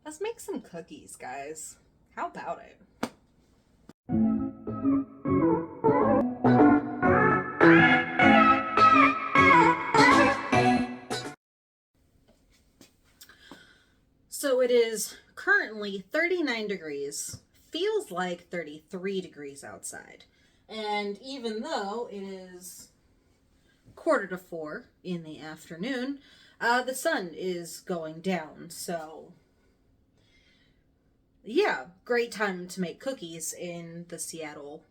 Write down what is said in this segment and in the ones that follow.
Let's make some cookies, guys. How about it? So it is currently 39 degrees. Feels like 33 degrees outside. And even though it is 3:45 in the afternoon, the sun is going down. So yeah, great time to make cookies in the Seattle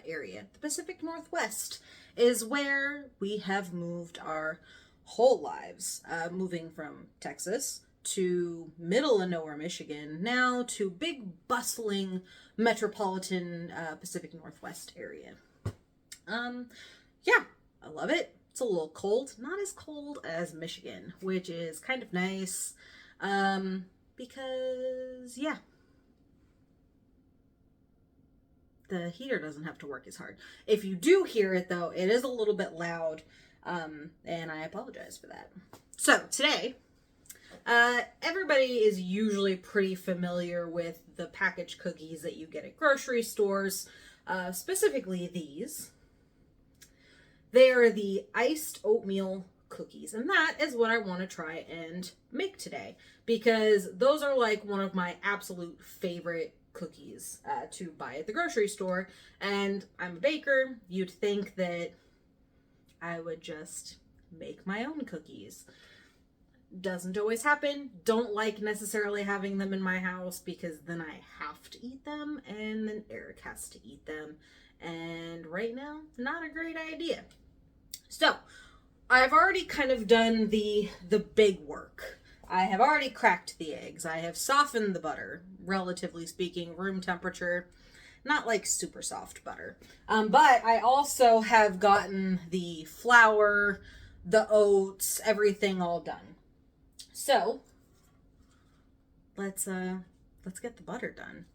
area. The Pacific Northwest is where we have moved our whole lives, moving from Texas to middle of nowhere, Michigan, now to big bustling metropolitan Pacific Northwest area. Yeah, I love it. It's a little cold, not as cold as Michigan, which is kind of nice, because yeah, the heater doesn't have to work as hard. If you do hear it though, it is a little bit loud, and I apologize for that. So today, everybody is usually pretty familiar with the packaged cookies that you get at grocery stores, specifically these. They are the iced oatmeal cookies, and that is what I want to try and make today, because those are like one of my absolute favorite cookies to buy at the grocery store. And I'm a baker. You'd think that I would just make my own cookies. Doesn't always happen. Don't like necessarily having them in my house, because then I have to eat them and then Eric has to eat them, and right now, not a great idea. So I've already kind of done the big work. I have already cracked the eggs. I have softened the butter, relatively speaking, room temperature, not like super soft butter. But I also have gotten the flour, the oats, everything all done. So let's get the butter done.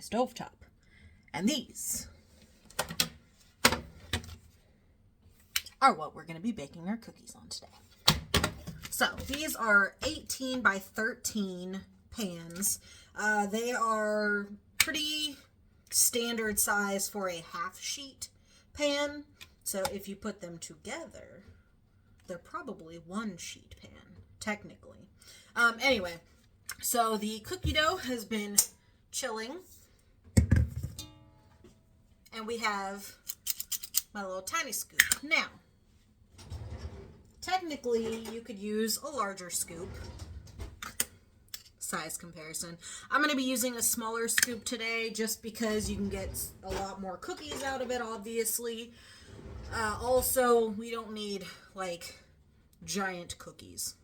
stovetop. And these are what we're going to be baking our cookies on today. So these are 18 by 13 pans. They are pretty standard size for a half sheet pan. So if you put them together, they're probably one sheet pan, technically. Anyway, so the cookie dough has been chilling. And we have my little tiny scoop. Now, technically, you could use a larger scoop. Size comparison. I'm going to be using a smaller scoop today just because you can get a lot more cookies out of it, obviously. Also, we don't need, like, giant cookies.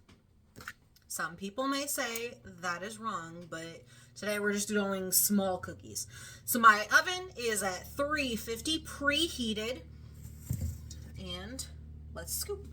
Some people may say that is wrong, but today we're just doing small cookies. So my oven is at 350 preheated, and let's scoop.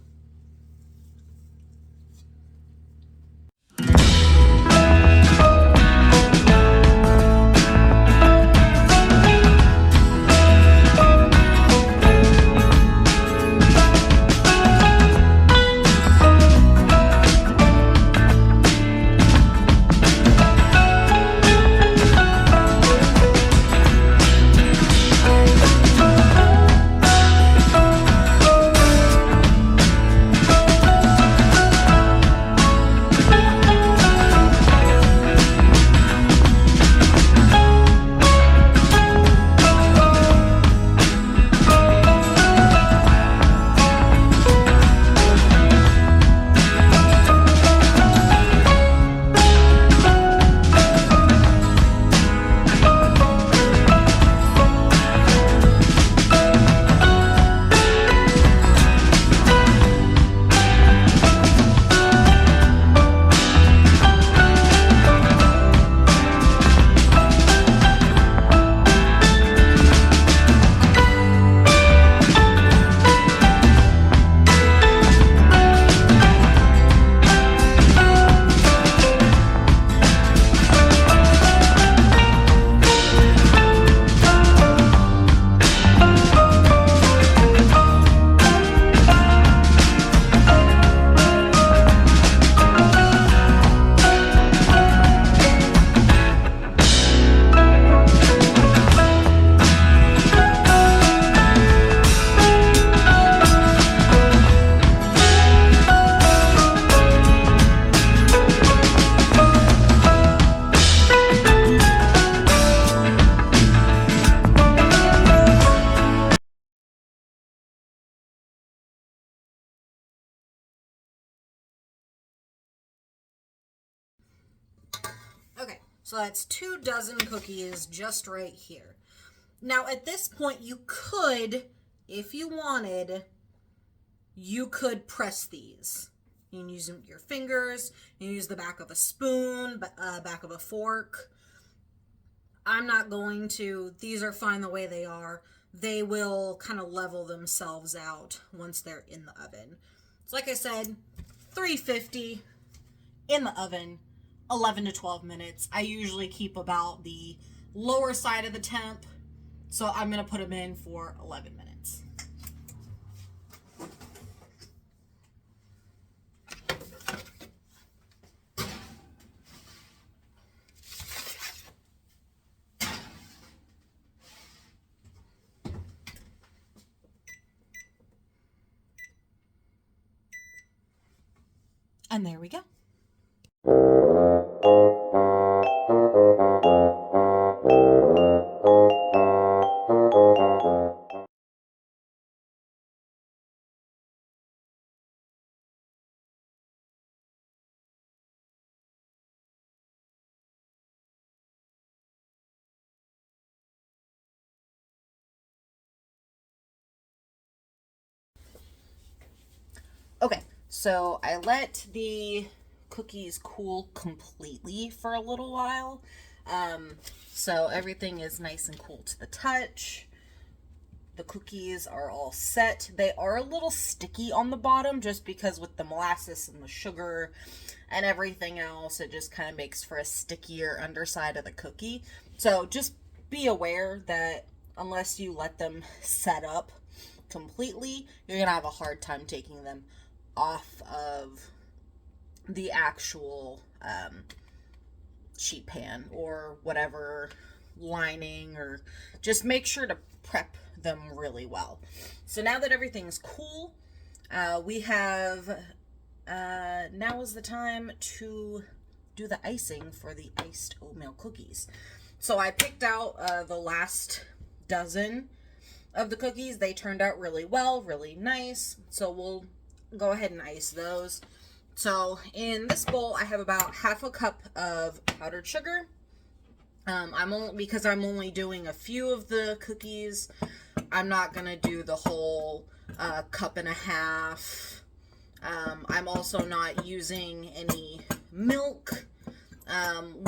Okay, so that's 2 dozen cookies just right here. Now at this point you could, if you wanted, you could press these. You can use your fingers, you can use the back of a spoon, back of a fork. I'm not going to. These are fine the way they are. They will kind of level themselves out once they're in the oven. So like I said, 350 in the oven, 11 to 12 minutes. I usually keep about the lower side of the temp, so I'm going to put them in for 11 minutes. And there we go. Okay, so I let the cookies cool completely for a little while. So everything is nice and cool to the touch. The cookies are all set. They are a little sticky on the bottom just because with the molasses and the sugar and everything else, it just kind of makes for a stickier underside of the cookie. So just be aware that unless you let them set up completely, you're gonna have a hard time taking them off of the actual sheet pan or whatever lining, or just make sure to prep them really well. So now that everything's cool, we have now is the time to do the icing for the iced oatmeal cookies. So I picked out the last dozen of the cookies. They turned out really well, really nice. So we'll go ahead and ice those. So in this bowl, I have about half a cup of powdered sugar. Because I'm only doing a few of the cookies, I'm not gonna do the whole cup and a half. I'm also not using any milk.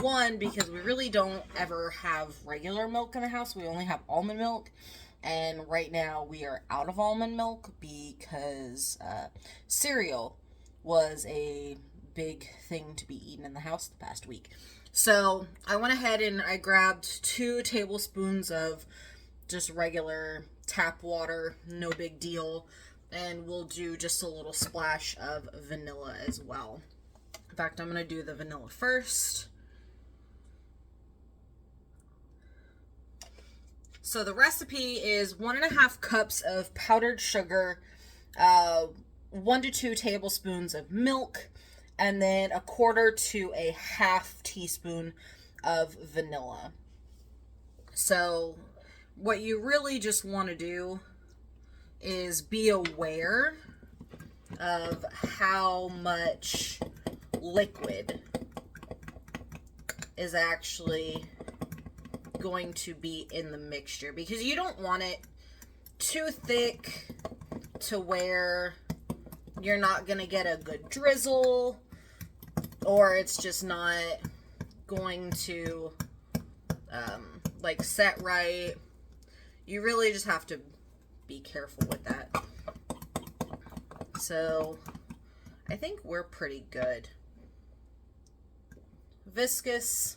One, because we really don't ever have regular milk in the house. We only have almond milk. And right now we are out of almond milk because cereal was a big thing to be eaten in the house the past week. So I went ahead and I grabbed 2 tablespoons of just regular tap water, no big deal. And we'll do just a little splash of vanilla as well. In fact, I'm going to do the vanilla first. So the recipe is 1.5 cups of powdered sugar, 1 to 2 tablespoons of milk, and then 1/4 to 1/2 teaspoon of vanilla. So what you really just want to do is be aware of how much liquid is actually going to be in the mixture, because you don't want it too thick to where you're not going to get a good drizzle, or it's just not going to like set right. You really just have to be careful with that. So I think we're pretty good. Viscous,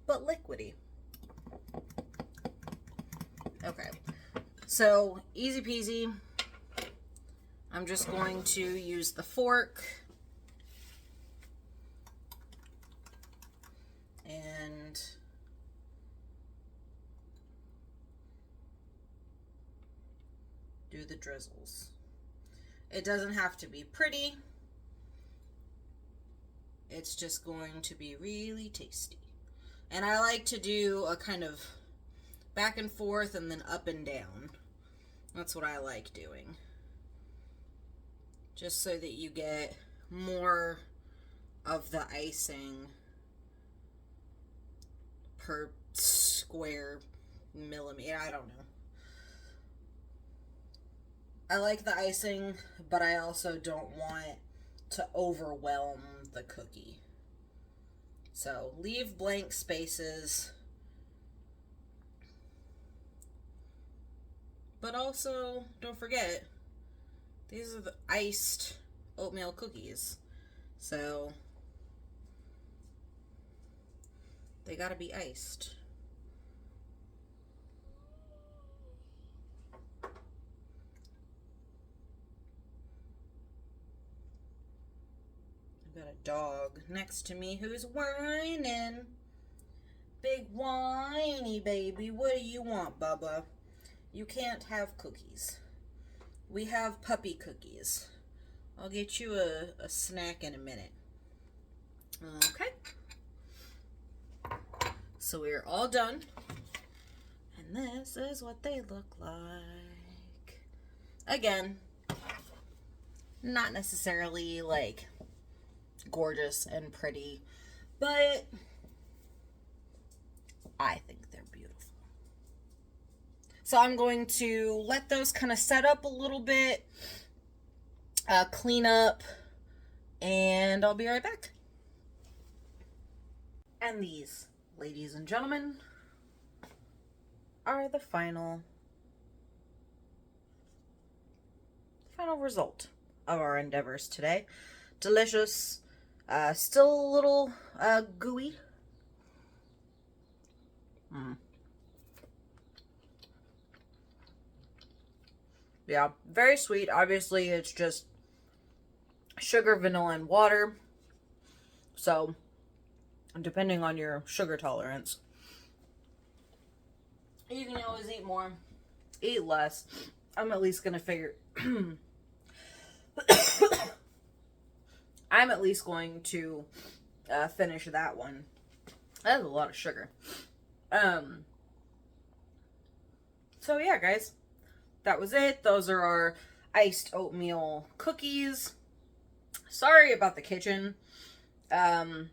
but liquidy. Okay, so easy peasy. I'm just going to use the fork and do the drizzles. It doesn't have to be pretty. It's just going to be really tasty. And I like to do a kind of back and forth and then up and down. That's what I like doing. Just so that you get more of the icing per square millimeter. I don't know. I like the icing, but I also don't want to overwhelm the cookie. So leave blank spaces. But also, don't forget, these are the iced oatmeal cookies. So they gotta be iced. I've got a dog next to me who's whining. Big whiny baby. What do you want, Bubba? You can't have cookies. We have puppy cookies. I'll get you a snack in a minute. Okay. So we're all done. And this is what they look like. Again, not necessarily like gorgeous and pretty, but I think they're beautiful. So I'm going to let those kind of set up a little bit, clean up, and I'll be right back. And these, ladies and gentlemen, are the final result of our endeavors today. Delicious, still a little gooey. Yeah, very sweet. Obviously, it's just sugar, vanilla, and water. So, depending on your sugar tolerance, you can always eat more, eat less. I'm at least going to figure... I'm at least going to finish that one. That is a lot of sugar. So yeah, guys. That was it. Those are our iced oatmeal cookies. Sorry about the kitchen. Eric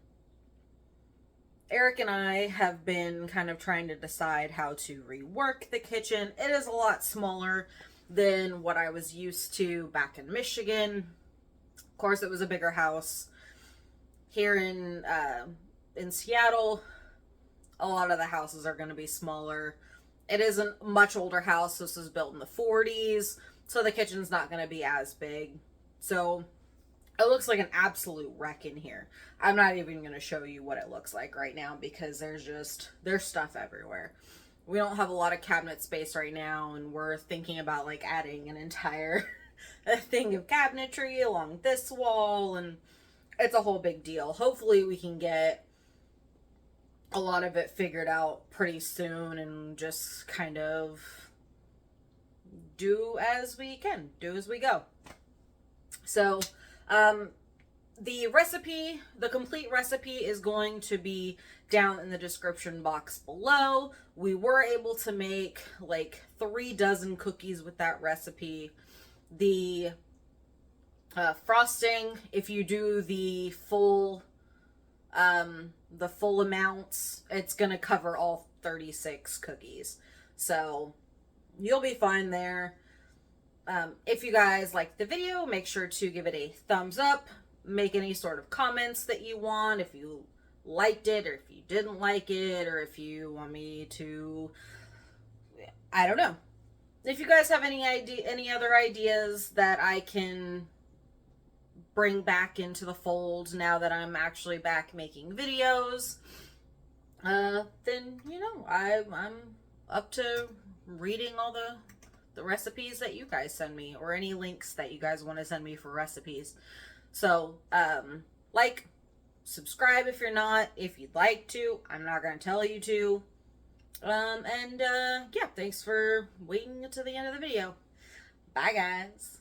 and I have been kind of trying to decide how to rework the kitchen. It is a lot smaller than what I was used to back in Michigan. Of course, it was a bigger house. Here in Seattle, a lot of the houses are going to be smaller. It is a much older house. This was built in the 40s, so the kitchen's not going to be as big. So it looks like an absolute wreck in here. I'm not even going to show you what it looks like right now because there's stuff everywhere. We don't have a lot of cabinet space right now, and we're thinking about like adding an entire thing of cabinetry along this wall, and it's a whole big deal. Hopefully we can get a lot of it figured out pretty soon and just kind of do as we can, do as we go. So, the recipe, the complete recipe is going to be down in the description box below. We were able to make like 3 dozen cookies with that recipe. The frosting, if you do the full amounts, it's gonna cover all 36 cookies. So you'll be fine there. If you guys liked the video, make sure to give it a thumbs up. Make any sort of comments that you want, if you liked it or if you didn't like it, or if you want me to, I don't know. If you guys have any other ideas that I can bring back into the fold now that I'm actually back making videos, then, you know, I'm up to reading all the recipes that you guys send me, or any links that you guys want to send me for recipes. So, like, subscribe if you're not, if you'd like to. I'm not going to tell you to. Yeah, thanks for waiting until the end of the video. Bye, guys.